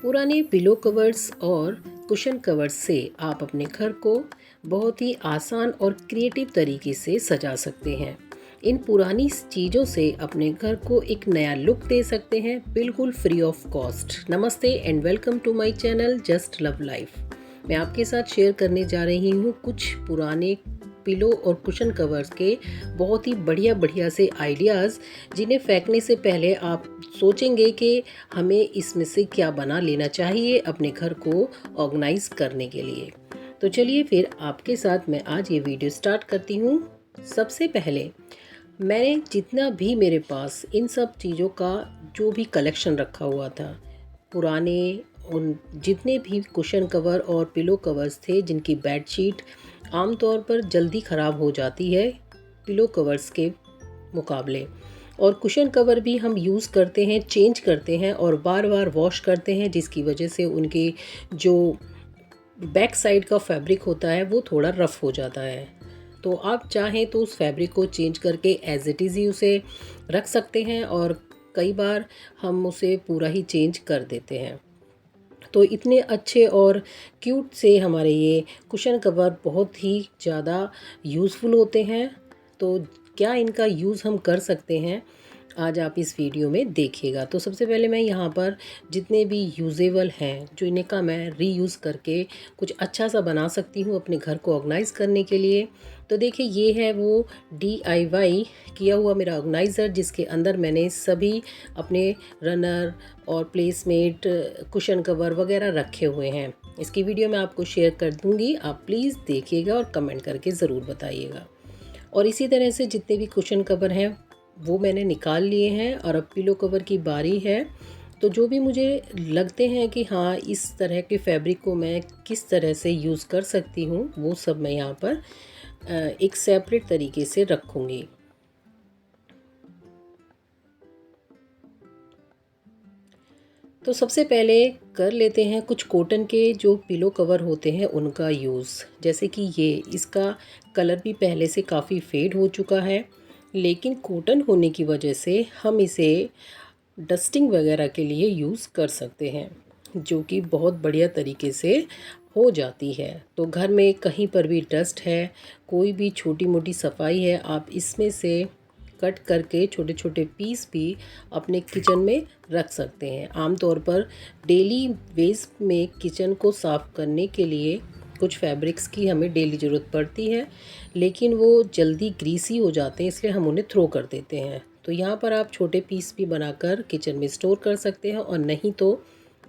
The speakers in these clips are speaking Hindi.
पुराने पिलो कवर्स और कुशन कवर्स से आप अपने घर को बहुत ही आसान और क्रिएटिव तरीके से सजा सकते हैं। इन पुरानी चीज़ों से अपने घर को एक नया लुक दे सकते हैं, बिल्कुल फ्री ऑफ कॉस्ट। नमस्ते and welcome to my channel just love life. मैं आपके साथ शेयर करने जा रही हूँ कुछ पुराने पिलो और कुशन कवर्स के बहुत ही बढ़िया बढ़िया से आइडियाज़, जिन्हें फेंकने से पहले आप सोचेंगे कि हमें इसमें से क्या बना लेना चाहिए अपने घर को ऑर्गेनाइज करने के लिए। तो चलिए फिर आपके साथ मैं आज ये वीडियो स्टार्ट करती हूँ। सबसे पहले मैंने जितना भी मेरे पास इन सब चीज़ों का जो भी कलेक्शन रखा हुआ था, पुराने उन जितने भी कुशन कवर और पिलो कवर्स थे जिनकी बेडशीट आमतौर पर जल्दी ख़राब हो जाती है पिलो कवर्स के मुकाबले, और कुशन कवर भी हम यूज़ करते हैं, चेंज करते हैं और बार बार वॉश करते हैं, जिसकी वजह से उनके जो बैक साइड का फैब्रिक होता है वो थोड़ा रफ़ हो जाता है। तो आप चाहें तो उस फैब्रिक को चेंज करके एज इट इज़ ही उसे रख सकते हैं, और कई बार हम उसे पूरा ही चेंज कर देते हैं। तो इतने अच्छे और क्यूट से हमारे ये कुशन कवर बहुत ही ज़्यादा यूज़फुल होते हैं। तो क्या इनका यूज़ हम कर सकते हैं, आज आप इस वीडियो में देखिएगा। तो सबसे पहले मैं यहाँ पर जितने भी यूजेबल हैं, जो इन्हें का मैं रीयूज़ करके कुछ अच्छा सा बना सकती हूँ अपने घर को ऑर्गेनाइज़ करने के लिए। तो देखिए, ये है वो DIY किया हुआ मेरा ऑर्गेनाइज़र, जिसके अंदर मैंने सभी अपने रनर और प्लेसमेट, कुशन कवर वगैरह रखे हुए हैं। इसकी वीडियो मैं आपको शेयर कर दूँगी, आप प्लीज़ देखिएगा और कमेंट करके ज़रूर बताइएगा। और इसी तरह से जितने भी कुशन कवर हैं वो मैंने निकाल लिए हैं, और अब पिलो कवर की बारी है। तो जो भी मुझे लगते हैं कि हाँ, इस तरह के फैब्रिक को मैं किस तरह से यूज़ कर सकती हूँ, वो सब मैं यहाँ पर एक सेपरेट तरीके से रखूँगी। तो सबसे पहले कर लेते हैं कुछ कॉटन के जो पिलो कवर होते हैं उनका यूज़। जैसे कि ये, इसका कलर भी पहले से काफ़ी फेड हो चुका है, लेकिन कॉटन होने की वजह से हम इसे डस्टिंग वगैरह के लिए यूज़ कर सकते हैं, जो कि बहुत बढ़िया तरीके से हो जाती है। तो घर में कहीं पर भी डस्ट है, कोई भी छोटी मोटी सफाई है, आप इसमें से कट करके छोटे छोटे पीस भी अपने किचन में रख सकते हैं। आमतौर पर डेली बेस में किचन को साफ़ करने के लिए कुछ फैब्रिक्स की हमें डेली ज़रूरत पड़ती है, लेकिन वो जल्दी ग्रीसी हो जाते हैं, इसलिए हम उन्हें थ्रो कर देते हैं। तो यहाँ पर आप छोटे पीस भी बनाकर किचन में स्टोर कर सकते हैं, और नहीं तो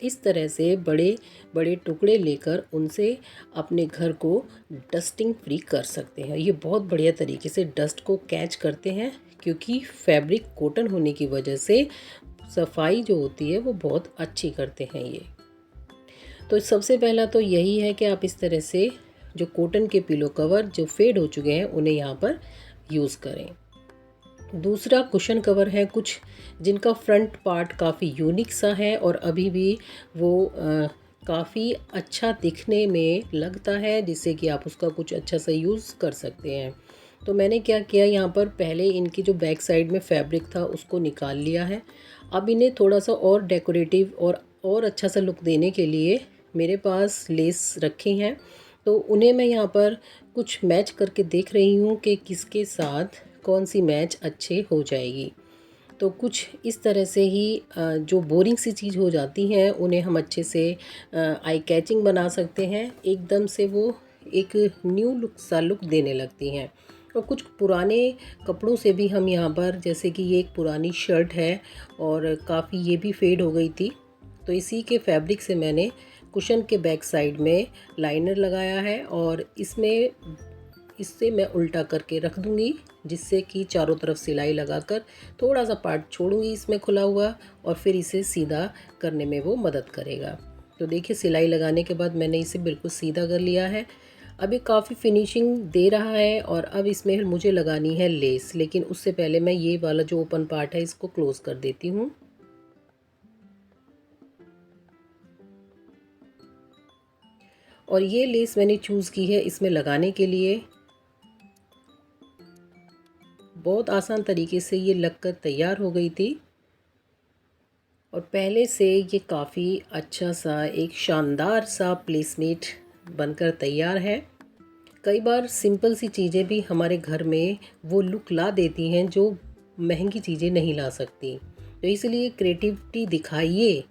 इस तरह से बड़े बड़े टुकड़े लेकर उनसे अपने घर को डस्टिंग फ्री कर सकते हैं। ये बहुत बढ़िया तरीके से डस्ट को कैच करते हैं, क्योंकि फैब्रिक कॉटन होने की वजह से सफाई जो होती है वो बहुत अच्छी करते हैं ये। तो सबसे पहला तो यही है कि आप इस तरह से जो कॉटन के पिलो कवर जो फेड हो चुके हैं उन्हें यहाँ पर यूज़ करें। दूसरा कुशन कवर है कुछ जिनका फ्रंट पार्ट काफ़ी यूनिक सा है, और अभी भी वो काफ़ी अच्छा दिखने में लगता है, जिससे कि आप उसका कुछ अच्छा सा यूज़ कर सकते हैं। तो मैंने क्या किया, यहाँ पर पहले इनकी जो बैक साइड में फैब्रिक था उसको निकाल लिया है। अब इन्हें थोड़ा सा और डेकोरेटिव और अच्छा सा लुक देने के लिए मेरे पास लेस रखी हैं, तो उन्हें मैं यहाँ पर कुछ मैच करके देख रही हूँ कि किसके साथ कौन सी मैच अच्छे हो जाएगी। तो कुछ इस तरह से ही जो बोरिंग सी चीज़ हो जाती हैं उन्हें हम अच्छे से आई कैचिंग बना सकते हैं, एकदम से वो एक न्यू लुक सा लुक देने लगती हैं। और कुछ पुराने कपड़ों से भी हम यहाँ पर, जैसे कि ये एक पुरानी शर्ट है और काफ़ी ये भी फेड हो गई थी, तो इसी के फैब्रिक से मैंने कुशन के बैक साइड में लाइनर लगाया है, और इससे मैं उल्टा करके रख दूँगी, जिससे कि चारों तरफ सिलाई लगाकर थोड़ा सा पार्ट छोड़ूंगी इसमें खुला हुआ, और फिर इसे सीधा करने में वो मदद करेगा। तो देखिए, सिलाई लगाने के बाद मैंने इसे बिल्कुल सीधा कर लिया है। अब ये काफ़ी फिनिशिंग दे रहा है, और अब इसमें मुझे लगानी है लेस, लेकिन उससे पहले मैं ये वाला जो ओपन पार्ट है इसको क्लोज़ कर देती हूँ। और ये लेस मैंने चूज़ की है इसमें लगाने के लिए। बहुत आसान तरीके से ये लगकर तैयार हो गई थी, और पहले से ये काफ़ी अच्छा सा एक शानदार सा प्लेसमेट बनकर तैयार है। कई बार सिंपल सी चीज़ें भी हमारे घर में वो लुक ला देती हैं जो महंगी चीज़ें नहीं ला सकती। तो इसलिए क्रिएटिविटी दिखाइए,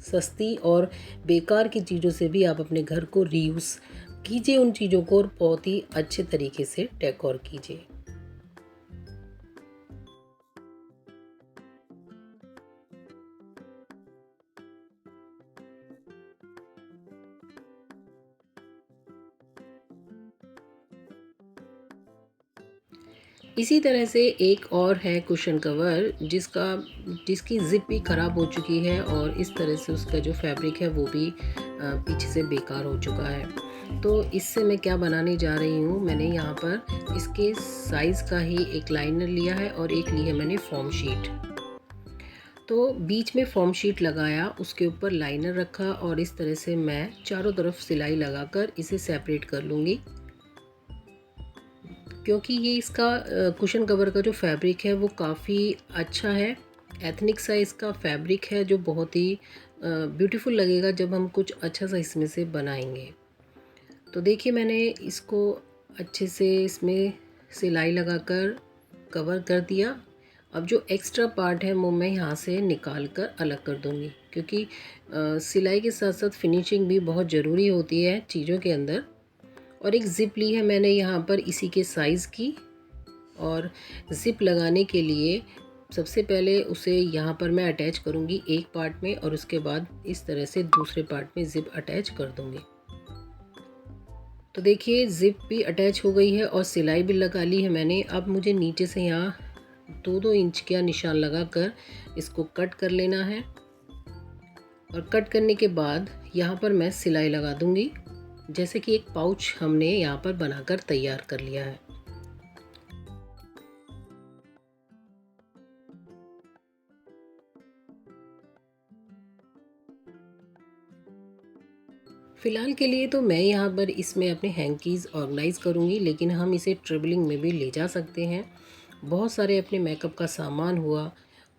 सस्ती और बेकार की चीज़ों से भी आप अपने घर को रीयूज़ कीजिए उन चीज़ों को और बहुत ही अच्छे तरीके से डेकोर कीजिए। इसी तरह से एक और है कुशन कवर जिसकी ज़िप भी ख़राब हो चुकी है और इस तरह से उसका जो फैब्रिक है वो भी पीछे से बेकार हो चुका है। तो इससे मैं क्या बनाने जा रही हूँ, मैंने यहाँ पर इसके साइज़ का ही एक लाइनर लिया है और एक ली है मैंने फॉर्म शीट। तो बीच में फॉर्म शीट लगाया, उसके ऊपर लाइनर रखा और इस तरह से मैं चारों तरफ सिलाई लगाकर इसे सेपरेट कर लूँगी। क्योंकि ये इसका कुशन कवर का जो फैब्रिक है वो काफ़ी अच्छा है, एथनिक सा इसका फैब्रिक है जो बहुत ही ब्यूटीफुल लगेगा जब हम कुछ अच्छा सा इसमें से बनाएंगे। तो देखिए मैंने इसको अच्छे से इसमें सिलाई लगाकर कवर कर दिया। अब जो एक्स्ट्रा पार्ट है वो मैं यहाँ से निकाल कर अलग कर दूँगी, क्योंकि सिलाई के साथ साथ फिनिशिंग भी बहुत ज़रूरी होती है चीज़ों के अंदर। और एक ज़िप ली है मैंने यहाँ पर इसी के साइज़ की, और ज़िप लगाने के लिए सबसे पहले उसे यहाँ पर मैं अटैच करूँगी एक पार्ट में और उसके बाद इस तरह से दूसरे पार्ट में ज़िप अटैच कर दूँगी। तो देखिए ज़िप भी अटैच हो गई है और सिलाई भी लगा ली है मैंने। अब मुझे नीचे से यहाँ 2-2 इंच का निशान लगाकर इसको कट कर लेना है और कट करने के बाद यहाँ पर मैं सिलाई लगा दूँगी, जैसे कि एक पाउच हमने यहाँ पर बनाकर तैयार कर लिया है। फ़िलहाल के लिए तो मैं यहाँ पर इसमें अपने हैंकीज़ ऑर्गेनाइज़ करूँगी, लेकिन हम इसे ट्रैवलिंग में भी ले जा सकते हैं। बहुत सारे अपने मेकअप का सामान हुआ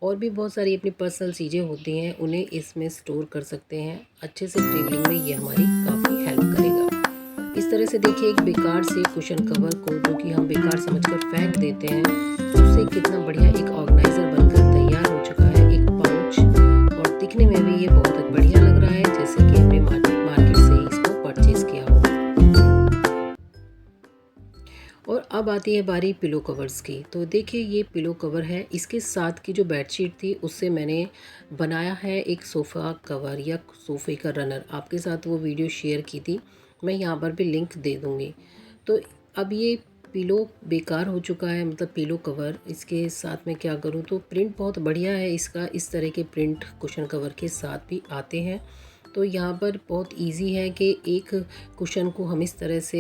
और भी बहुत सारी अपनी पर्सनल चीज़ें होती हैं, उन्हें इसमें स्टोर कर सकते हैं। अच्छे से ट्रैवलिंग में ये हमारी काफ़ी हेल्प करेगा। इस तरह से देखिए एक बेकार से कुशन कवर को जो कि हम बेकार समझकर फेंक देते हैं, उससे कितना बढ़िया एक ऑर्गेनाइज़र बनकर तैयार हो चुका है, एक पाउच। और दिखने में भी ये बहुत बढ़िया लग रहा है, जैसे कि हमने मार्केट से इसको परचेज़ किया हो। और अब आती है बारी पिलो कवर्स की। तो देखिए ये पिलो कवर है, इसके साथ की जो बेडशीट थी उससे मैंने बनाया है एक सोफ़ा कवर या सोफ़े का रनर। आपके साथ वो वीडियो शेयर की थी, मैं यहाँ पर भी लिंक दे दूँगी। तो अब ये पिलो बेकार हो चुका है, मतलब पिलो कवर। इसके साथ में क्या करूँ, तो प्रिंट बहुत बढ़िया है इसका, इस तरह के प्रिंट कुशन कवर के साथ भी आते हैं। तो यहाँ पर बहुत इजी है कि एक कुशन को हम इस तरह से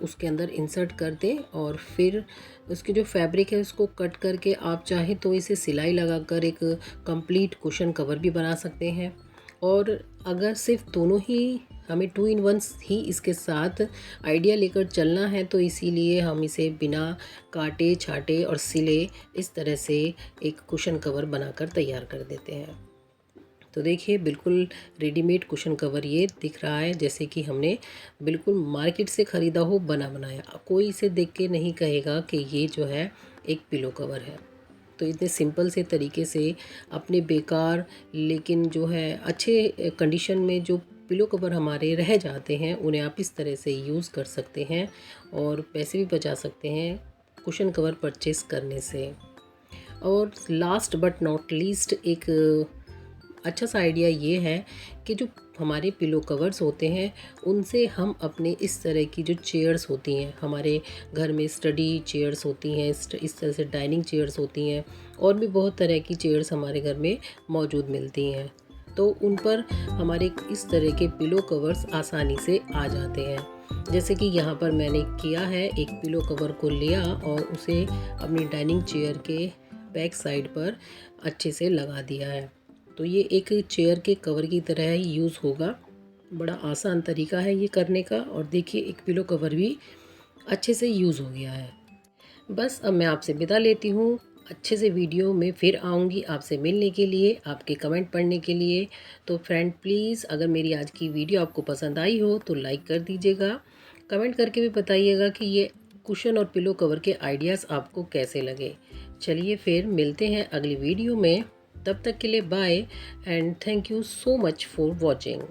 उसके अंदर इंसर्ट कर दें और फिर उसकी जो फैब्रिक है उसको कट करके आप चाहें तो इसे सिलाई लगाकर एक कंप्लीट कुशन कवर भी बना सकते हैं। और अगर सिर्फ दोनों ही हमें 2 in 1 ही इसके साथ आइडिया लेकर चलना है, तो इसीलिए हम इसे बिना काटे छाटे और सिले इस तरह से एक कुशन कवर बनाकर तैयार कर देते हैं। तो देखिए बिल्कुल रेडीमेड कुशन कवर ये दिख रहा है, जैसे कि हमने बिल्कुल मार्केट से ख़रीदा हो बना बनाया। कोई इसे देख के नहीं कहेगा कि ये जो है एक पिलो कवर है। तो इतने सिंपल से तरीके से अपने बेकार लेकिन जो है अच्छे कंडीशन में जो पिलो कवर हमारे रह जाते हैं, उन्हें आप इस तरह से यूज़ कर सकते हैं और पैसे भी बचा सकते हैं कुशन कवर परचेज़ करने से। और लास्ट बट नॉट लीस्ट एक अच्छा सा आइडिया ये है कि जो हमारे पिलो कवर्स होते हैं उनसे हम अपने इस तरह की जो चेयर्स होती हैं, हमारे घर में स्टडी चेयर्स होती हैं, इस तरह से डाइनिंग चेयर्स होती हैं और भी बहुत तरह की चेयर्स हमारे घर में मौजूद मिलती हैं, तो उन पर हमारे इस तरह के पिलो कवर्स आसानी से आ जाते हैं। जैसे कि यहाँ पर मैंने किया है, एक पिलो कवर को लिया और उसे अपनी डाइनिंग चेयर के बैक साइड पर अच्छे से लगा दिया है। तो ये एक चेयर के कवर की तरह ही यूज़ होगा। बड़ा आसान तरीका है ये करने का। और देखिए एक पिलो कवर भी अच्छे से यूज़ हो गया है। बस अब मैं आपसे विदा लेती हूँ। अच्छे से वीडियो में फिर आऊँगी आपसे मिलने के लिए, आपके कमेंट पढ़ने के लिए। तो फ्रेंड प्लीज़, अगर मेरी आज की वीडियो आपको पसंद आई हो तो लाइक कर दीजिएगा। कमेंट करके भी बताइएगा कि ये कुशन और पिलो कवर के आइडियाज़ आपको कैसे लगे। चलिए फिर मिलते हैं अगली वीडियो में। तब तक के लिए bye and thank you so much for watching.